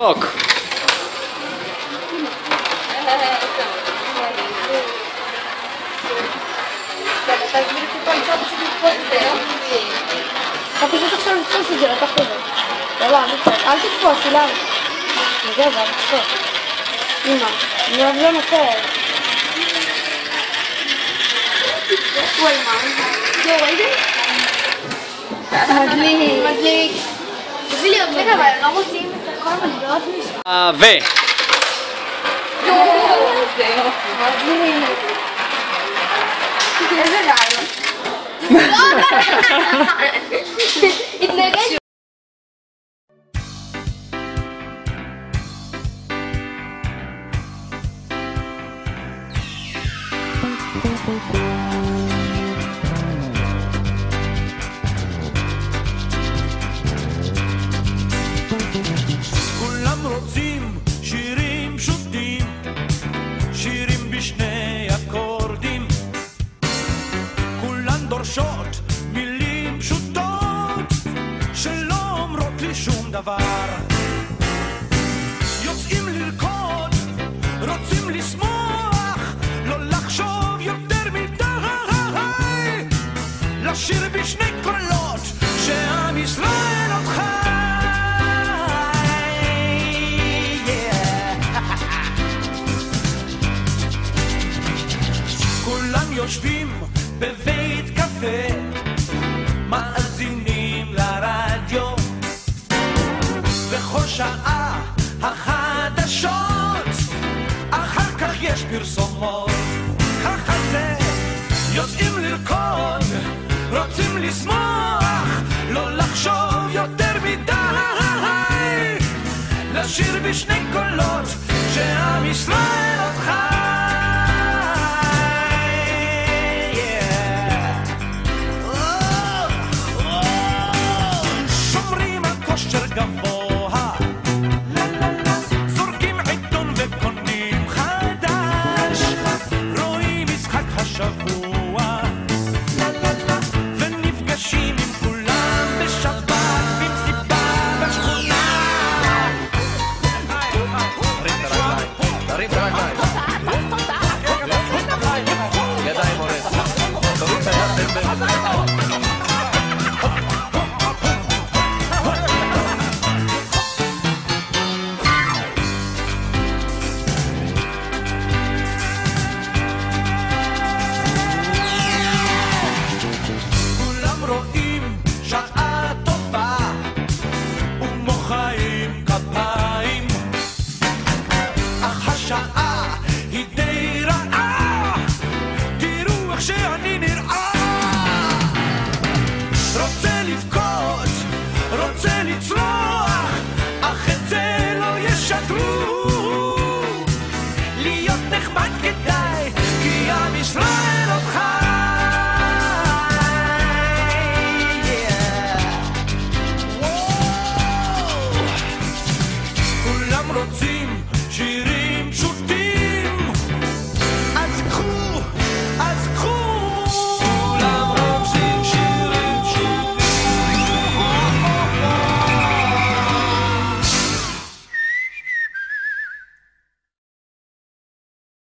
צחוק. אתה פשוט עכשיו לתפוס את זה לתוך הזה. יאללה, אל תתפוס, אילן. זה, אבל תתפוס. אמא, אני אוהב לא נופל. וואי, מה? זה ראיתם? מדליק. מדליק. תביא לי עוד מדליק. אבל לא מוצאים את כל המדליות משם. איזה יופי. מדליק. איזה רעיון. התנגד. כולם רוצים שירים פשוטים, שירים בשני אקורדים, כולן דורשות מילים פשוטות שלא אומרות לי שום דבר. יוצאים לרקוד, רוצים לשמוח, לא לחשוב יותר מדי, לשיר בשני קולות שעם ישראל עוד חי. כולם יושבים בבית קפה, מאזינים לרדיו, בכל שעה החדשות, אחר כך יש פרסומות. ככה זה, יוצאים לרקוד, רוצים לשמוח, לא לחשוב יותר מדי, לשיר בשני קולות שעם ישראל עוד חי. גבוה, זורקים עיתון וקונים חדש, רואים משחק השבוע, ונפגשים עם כולם בשבת במסיבה בשכונה. תרים את הרגליים, ידיים הולך, תוריד את היד,